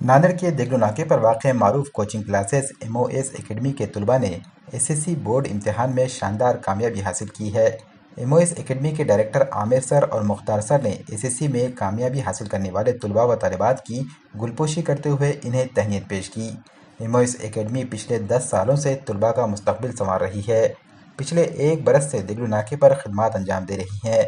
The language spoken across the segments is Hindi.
नांदेड़ के देगलू नाके पर वाक़ मारूफ कोचिंग क्लासेस MOS एकेडमी के तलबा ने SSC बोर्ड इम्तिहान में शानदार कामयाबी हासिल की है। MOS एकेडमी के डायरेक्टर आमिर सर और मुख्तार सर ने SSC में कामयाबी हासिल करने वाले तलबा व तालिबात की गुलपोशी करते हुए इन्हें तहनीत पेश की। MOS एकेडमी पिछले 10 सालों से तलबा का मुस्तकबिल संवार रही है। पिछले 1 बरस से देगलू नाके पर खिदमात अंजाम दे रही हैं।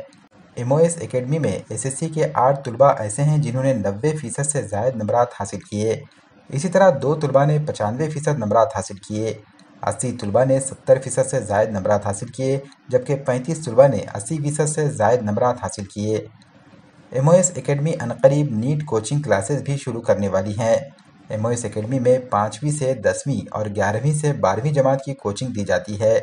MOS एकेडमी में SSC के 8 तलबा ऐसे हैं जिन्होंने 90% से ज़ायद नंबरात हासिल किए। इसी तरह 2 तलबा ने 95% नंबरात हासिल किए। 80 तलबा ने 70% से ज़ायद नंबरात हासिल किए, जबकि 35 तलबा ने 80% से ज़ायद नंबरात हासिल किए। MOS एकेडमी अनकरीब नीट कोचिंग क्लासेस भी शुरू करने वाली हैं। MOS एकेडमी में 5वीं से 10वीं और 11वीं से 12वीं जमात की कोचिंग दी जाती है।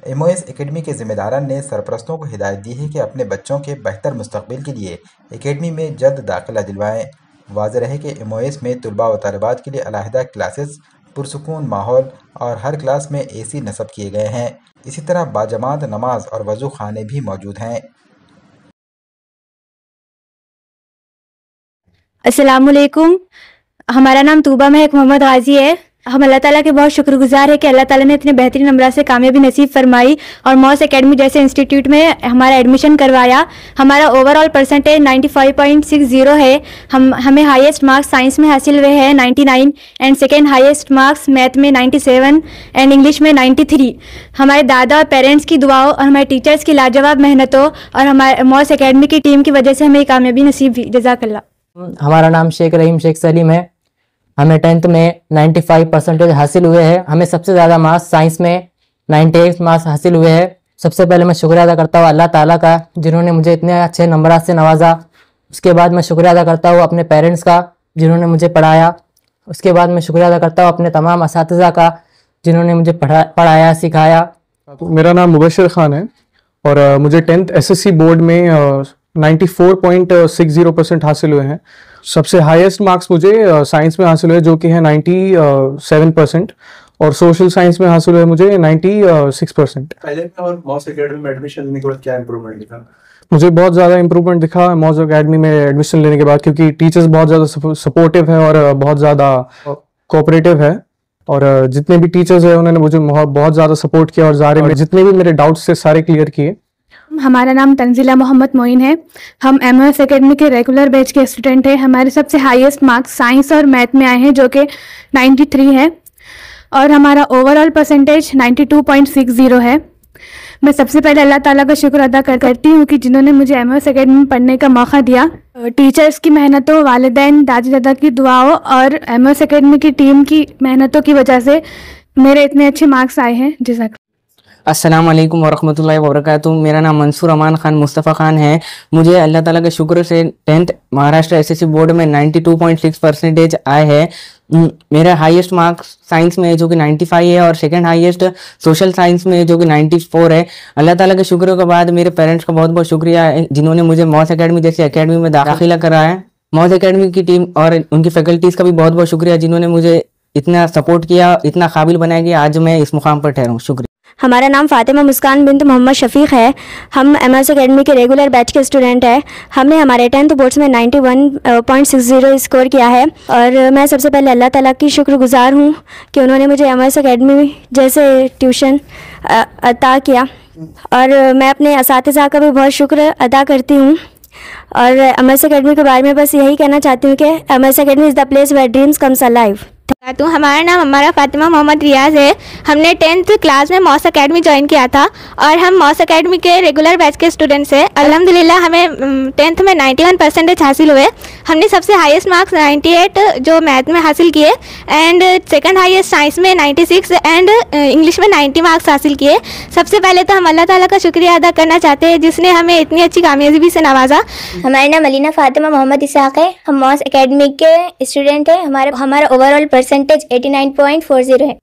MOS एकेडमी के ज़िम्मेदारान ने सरपरस्तों को हिदायत दी है कि अपने बच्चों के बेहतर मुस्तकबिल के लिए एकेडमी में जल्द दाखिला दिलवाएँ। वाज़ेह रहे कि MOS में तलबा व तालिबात के लिए अलहदा क्लासेस, पुरसुकून माहौल और हर क्लास में AC नस्ब किए गए हैं। इसी तरह बाजमात नमाज और वज़ू खाने भी मौजूद हैं। अस्सलामुअलैकुम। हमारा नाम तूबा महक मोहम्मद गाजी है। हम अल्लाह ताला के बहुत शुक्रगुजार है कि अल्लाह ताला ने इतने बेहतरीन नंबरा से कामयाबी नसीब फरमाई और MOS एकेडमी जैसे इंस्टीट्यूट में हमारा एडमिशन करवाया। हमारा ओवरऑल परसेंटेज 95.60 है। हमें हाईएस्ट मार्क्स साइंस में हासिल हुए हैं 99 and second highest marks math में 97 एंड इंग्लिश में 93। हमारे दादा और पेरेंट्स की दुआओं और हमारे टीचर्स की लाजवाब मेहनतों और हमारे MOS एकेडमी की टीम की वजह से हमें कामयाबी नसीब हुई। जज़ाकल्लाह। हमारा नाम शेख रहीम शेख सलीम है। हमें 10th में 95% हासिल हुए हैं। हमें सबसे ज़्यादा मार्क्स साइंस में 98 मार्क्स हासिल हुए हैं। सबसे पहले मैं शुक्रिया अदा करता हूँ अल्लाह ताला का, जिन्होंने मुझे इतने अच्छे नंबरात से नवाजा। उसके बाद मैं शुक्रिया अदा करता हूँ अपने पेरेंट्स का, जिन्होंने मुझे पढ़ाया। उसके बाद मैं शुक्रिया अदा करता हूँ अपने तमाम असातिज़ा का, जिन्होंने मुझे पढ़ाया सिखाया। मेरा नाम मुबशर खान है और मुझे 10th SSC बोर्ड में 94.60% हासिल हुए हैं। सबसे हाईएस्ट मार्क्स मुझे साइंस में हासिल हुए जो कि है 97% और सोशल साइंस में हासिल हुए मुझे 96%। पहले और MOS एकेडमी में एडमिशन लेने के बाद क्या इंप्रूवमेंट दिखा? मुझे बहुत ज़्यादा इंप्रूवमेंट दिखा MOS एकेडमी में एडमिशन लेने के बाद, क्योंकि टीचर्स बहुत ज़्यादा सपोर्टिव है और बहुत ज़्यादा कोऑपरेटिव है। और जितने भी टीचर्स हैं उन्होंने मुझे बहुत ज़्यादा सपोर्ट किया और ज़ाहिर में जितने भी मेरे डाउट्स थे सारे क्लियर किए। हमारा नाम तंजीला मोहम्मद मोइन है। हम MOS एकेडमी के रेगुलर बैच के स्टूडेंट हैं। हमारे सबसे हाईएस्ट मार्क्स साइंस और मैथ में आए हैं जो कि 93 है और हमारा ओवरऑल परसेंटेज 92.60 है। मैं सबसे पहले अल्लाह ताला का शुक्र अदा करती हूँ कि जिन्होंने मुझे MOS एकेडमी में पढ़ने का मौका दिया। टीचर्स की मेहनतों, वालिदैन दादी दादा की दुआओं और MOS एकेडमी की टीम की मेहनतों की वजह से मेरे इतने अच्छे मार्क्स आए हैं। जज़ाक। अस्सलाम वालेकुम वरहमतुल्लाहि वबरकातुहू। मेरा नाम मंसूर अमान खान मुस्तफ़ा खान है। मुझे अल्लाह ताला के शुक्र से 10th महाराष्ट्र SSC बोर्ड में 92.6% आए हैं। मेरा हाईएस्ट मार्क्स साइंस में है जो कि 95 है और सेकंड हाईएस्ट सोशल साइंस में जो कि 94 है। अल्लाह ताला के शुक्र के बाद मेरे पेरेंट्स का बहुत बहुत शुक्रिया है जिन्होंने मुझे MOS एकेडमी जैसी एकेडमी में दाखिला कराया। MOS एकेडमी की टीम और उनकी फैकल्टीज़ का भी बहुत बहुत शुक्रिया जिन्होंने मुझे इतना सपोर्ट किया, इतना काबिल बनाया कि आज मैं इस मुकाम पर ठहरा हूँ। शुक्रिया। हमारा नाम फातिमा मुस्कान बिन्त मोहम्मद शफीक है। हम MOS एकेडमी के रेगुलर बैच के स्टूडेंट हैं। हमने हमारे 10th बोर्ड्स में 91.60 स्कोर किया है और मैं सबसे पहले अल्लाह ताला की शुक्रगुजार हूँ कि उन्होंने मुझे MOS एकेडमी जैसे ट्यूशन अता किया और मैं अपने असातिज़ा का भी बहुत शुक्र अदा करती हूँ। और MOS एकेडमी के बारे में बस यही कहना चाहती हूँ कि MOS academy is the place where dreams comes alive. तो हमारा नाम हमारा फातिमा मोहम्मद रियाज है। हमने 10th क्लास में MOS एकेडमी ज्वाइन किया था और हम MOS एकेडमी के रेगुलर बैच के स्टूडेंट्स हैं। अल्हम्दुलिल्लाह हमें 10th में 91% हासिल हुए। हमने सबसे हाईएस्ट मार्क्स 98 जो मैथ में हासिल किए एंड सेकंड हाईएस्ट साइंस में 96 एंड इंग्लिश में 90 मार्क्स हासिल किए। सबसे पहले तो हम अल्लाह ताला का शुक्रिया अदा करना चाहते हैं जिसने हमें इतनी अच्छी कामयाबी से नवाजा। हमारा नाम अलीना फातिमा मोहम्मद इसाक है। हम MOS एकेडमी के स्टूडेंट हैं। हमारा ओवरऑल परसेंटेज 89.40 है।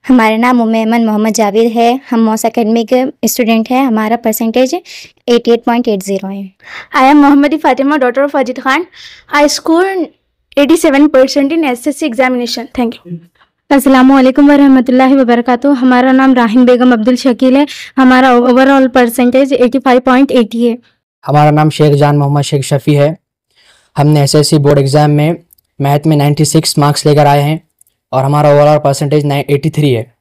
हमारा नाम उम्मेमन मोहम्मद जावेद है। हम MOS एकेडमी के स्टूडेंट हैं। हमारा परसेंटेज 88.80 है। I am Mohammadi Fatima daughter of Ajit Khan. I score 87% in SSC examination. Thank you. अस्सलामु अलैकुम वरहमतुल्लाहि वबरकातुहू। हमारा नाम राहिन बेगम अब्दुल शकील है। हमारा ओवरऑल परसेंटेज 85.80 है। हमारा नाम शेख जान मोहम्मद शेख शफ़ी है। हमने SSC बोर्ड एग्ज़ाम में मैथ में 96 मार्क्स लेकर आए हैं और हमारा ओवरऑल परसेंटेज 83 है।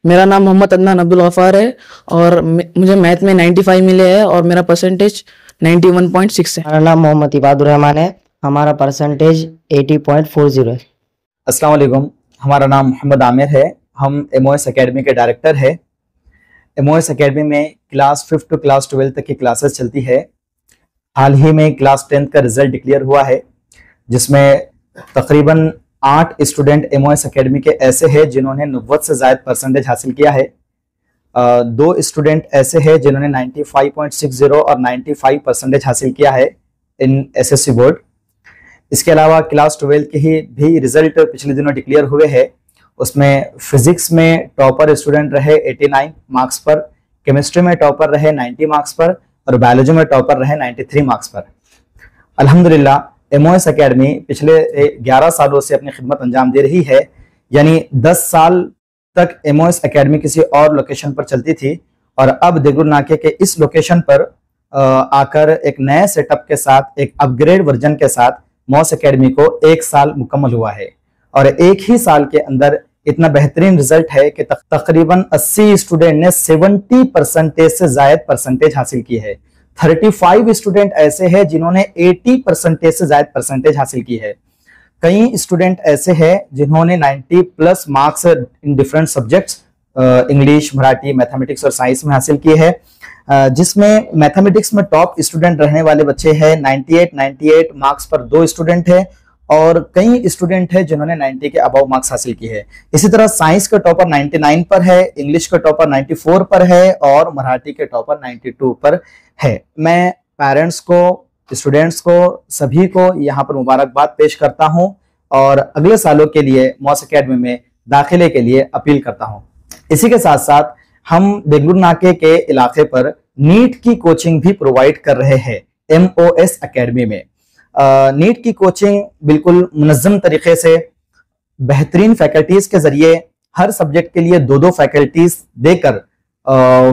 मेरा नाम मोहम्मद अदनान अब्दुल गफ्फार है और मुझे मैथ में 95 मिले हैं और मेरा परसेंटेज 91.6 है। मेरा नाम मोहम्मद इबादुर रहमान है, हमारा परसेंटेज 80.40 है। अस्सलाम वालेकुम, हमारा नाम मोहम्मद आमिर है, हम MOS एकेडमी के डायरेक्टर हैं। MOS एकेडमी में क्लास 5 टू क्लास 12 तक की क्लासेस चलती है। हाल ही में क्लास 10 का रिजल्ट डिक्लेयर हुआ है, जिसमें तकरीबन 8 स्टूडेंट MOS एकेडमी के ऐसे हैं जिन्होंने 90 से ज़ायद परसेंटेज हासिल किया है। 2 स्टूडेंट ऐसे हैं जिन्होंने 95.60 और 95 परसेंटेज हासिल किया है इन SSC बोर्ड। इसके अलावा क्लास 12 के ही भी रिजल्ट पिछले दिनों डिक्लेयर हुए हैं। उसमें फिजिक्स में टॉपर स्टूडेंट रहे 89 मार्क्स पर, केमिस्ट्री में टॉपर रहे 90 मार्क्स पर और बायोलॉजी में टॉपर रहे 93 मार्क्स पर। अल्हम्दुलिल्लाह MOS एकेडमी पिछले 11 सालों से अपनी खिदमत अंजाम दे रही है, यानी 10 साल तक MOS एकेडमी किसी और लोकेशन पर चलती थी और अब देगलूर नाके के इस लोकेशन पर आकर एक नए सेटअप के साथ, एक अपग्रेड वर्जन के साथ MOS एकेडमी को 1 साल मुकम्मल हुआ है और एक ही साल के अंदर इतना बेहतरीन रिजल्ट है कि तकरीबन 80 स्टूडेंट ने 70% से जायद परसेंटेज हासिल की है। 35 स्टूडेंट ऐसे हैं जिन्होंने 80% से जायद परसेंटेज हासिल की है। कई स्टूडेंट ऐसे हैं जिन्होंने 90+ marks in different subjects, English, Marathi, mathematics और साइंस में हासिल किए हैं, जिसमें मैथमेटिक्स में टॉप स्टूडेंट रहने वाले बच्चे हैं। 98 मार्क्स पर 2 स्टूडेंट हैं और कई स्टूडेंट हैं जिन्होंने 90 के अबव मार्क्स हासिल किए हैं। इसी तरह साइंस का टॉपर 99 पर है, इंग्लिश का टॉपर 94 पर है और मराठी के टॉपर 92 पर है। मैं पेरेंट्स को, स्टूडेंट्स को, सभी को यहाँ पर मुबारकबाद पेश करता हूँ और अगले सालों के लिए MOS एकेडमी में दाखिले के लिए अपील करता हूँ। इसी के साथ साथ हम देगलूर नाके के इलाके पर नीट की कोचिंग भी प्रोवाइड कर रहे हैं MOS एकेडमी में। नीट की कोचिंग बिल्कुल मुनज़्ज़म तरीके से बेहतरीन फैकल्टीज के जरिए हर सब्जेक्ट के लिए 2-2 फैकल्टीज देकर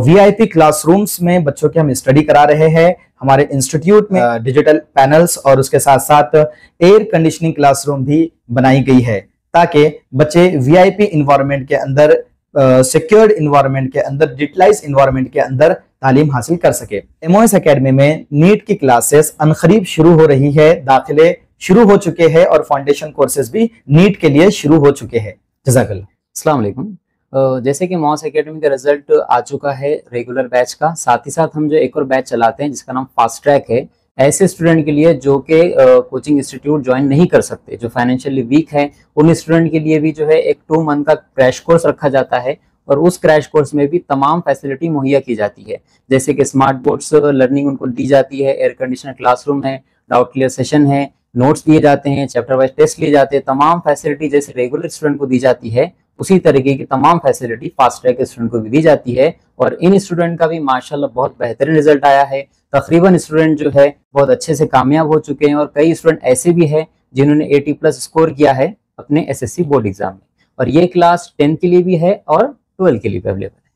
VIP क्लासरूम्स में बच्चों की हम स्टडी करा रहे हैं। हमारे इंस्टीट्यूट में डिजिटल पैनल्स और उसके साथ साथ एयर कंडीशनिंग क्लासरूम भी बनाई गई है ताकि बच्चे VIP इन्वायरमेंट के अंदर, सिक्योर्ड इन्वायरमेंट के अंदर, डिजिटलाइज इन्वायरमेंट के अंदर तालीम हासिल कर सके। MOS एकेडमी में नीट की क्लासेस अनकरीब शुरू हो रही है, दाखिले शुरू हो चुके हैं और फाउंडेशन कोर्सेज भी नीट के लिए शुरू हो चुके हैं। जज़ाकल्लाह। अस्सलाम वालेकुम। जैसे कि MOS एकेडमी का रिजल्ट आ चुका है रेगुलर बैच का, साथ ही साथ हम जो एक और बैच चलाते हैं जिसका नाम फास्ट ट्रैक है, ऐसे स्टूडेंट के लिए जो कि कोचिंग इंस्टीट्यूट ज्वाइन नहीं कर सकते, जो फाइनेंशियली वीक हैं, उन स्टूडेंट के लिए भी जो है एक 2 मंथ का क्रैश कोर्स रखा जाता है और उस क्रैश कोर्स में भी तमाम फैसिलिटी मुहैया की जाती है, जैसे कि स्मार्ट बोर्ड्स लर्निंग उनको दी जाती है, एयर कंडीशनर क्लासरूम है, डाउट क्लियर सेशन है, नोट्स दिए जाते हैं, चैप्टर वाइज टेस्ट लिए जाते हैं। तमाम फैसिलिटी जैसे रेगुलर स्टूडेंट को दी जाती है, उसी तरीके की तमाम फैसिलिटी फास्ट ट्रैक स्टूडेंट को भी दी जाती है और इन स्टूडेंट का भी माशाल्लाह बहुत बेहतरीन रिजल्ट आया है। तकरीबन स्टूडेंट जो है बहुत अच्छे से कामयाब हो चुके हैं और कई स्टूडेंट ऐसे भी हैं जिन्होंने 80+ स्कोर किया है अपने SSC बोर्ड एग्जाम में। और ये क्लास 10 के लिए भी है और 12 के लिए भी अवेलेबल है।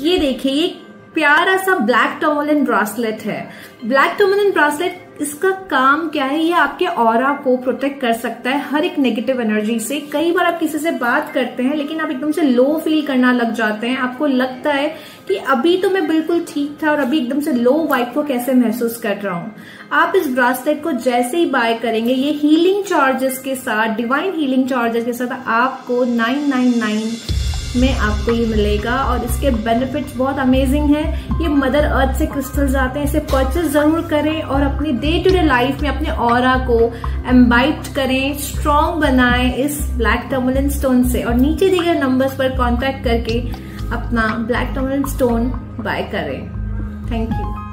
ये देखिए, ये प्यारा सा ब्लैक टर्मोलिन ब्रासलेट है। ब्लैक टर्मोलिन ब्रासलेट, इसका काम क्या है? ये आपके ऑरा को प्रोटेक्ट कर सकता है हर एक नेगेटिव एनर्जी से। कई बार आप किसी से बात करते हैं लेकिन आप एकदम से लो फील करना लग जाते हैं, आपको लगता है कि अभी तो मैं बिल्कुल ठीक था और अभी एकदम से लो वाइब को कैसे महसूस कर रहा हूँ। आप इस ब्रासलेट को जैसे ही बाय करेंगे, ये हीलिंग चार्जेस के साथ, डिवाइन हीलिंग चार्जेस के साथ आपको 999 में आपको ये मिलेगा और इसके बेनिफिट्स बहुत अमेजिंग हैं। ये मदर अर्थ से क्रिस्टल्स आते हैं, इसे परचेज जरूर करें और अपनी डे टू डे लाइफ में अपने ऑरा को एम्बाइट करें, स्ट्रॉन्ग बनाएं इस ब्लैक टर्मोलिन स्टोन से। और नीचे दिए गए नंबर्स पर कांटेक्ट करके अपना ब्लैक टर्मोलिन स्टोन बाय करें। Thank you.